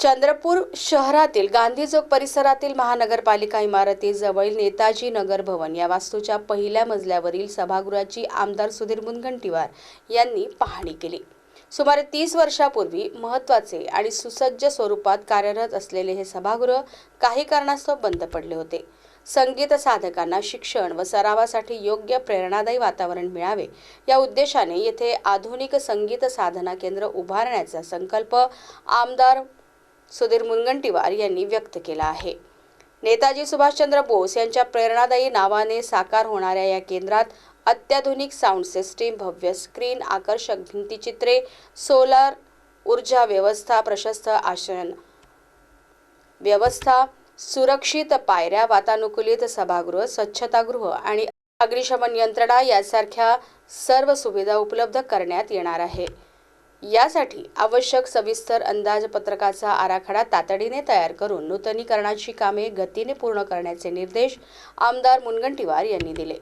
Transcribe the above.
चंद्रपूर शहरातील गांधी चौक परिसरातील महानगरपालिका इमारतीजवळील नेताजी नगर भवन या वास्तूच्या पहिल्या मजल्यावरील सभागृहाची आमदार सुधीर मुनगंटीवार यांनी पाहणी केली। सुमारे 30 वर्षापूर्वी महत्त्वाचे आणि सुसज्ज स्वरूपात कार्यरत असलेले हे सभागृह काही कारणास्तव बंद पडले होते। संगीत साधकांना शिक्षण व सरावासाठी योग्य प्रेरणादायी वातावरण मिळावे या उद्देशाने येथे आधुनिक संगीत साधना केंद्र उभारण्याचा संकल्प आमदार सुधीर मुनगंटीवार यांनी व्यक्त केला आहे। नेताजी सुभाषचंद्र बोस यांच्या प्रेरणादायी नावाने साकार होणाऱ्या या केंद्रात अत्याधुनिक साऊंड सिस्टीम, भव्य स्क्रीन, आकर्षक भिंतिचित्रे, सोलार ऊर्जा व्यवस्था, प्रशस्त आसन व्यवस्था, सुरक्षित पायऱ्या, वातानुकूलित सभागृह, स्वच्छतागृह आणि अग्निशमन यंत्रणा यासारख्या सर्व सुविधा उपलब्ध करण्यात येणार आहे। यासाठी आवश्यक सविस्तर अंदाजपत्रकाचा आराखडा तातडीने तयार करून नूतनीकरणाची कामे गतीने पूर्ण करण्याचे निर्देश आमदार मुनगंटीवार यांनी दिले।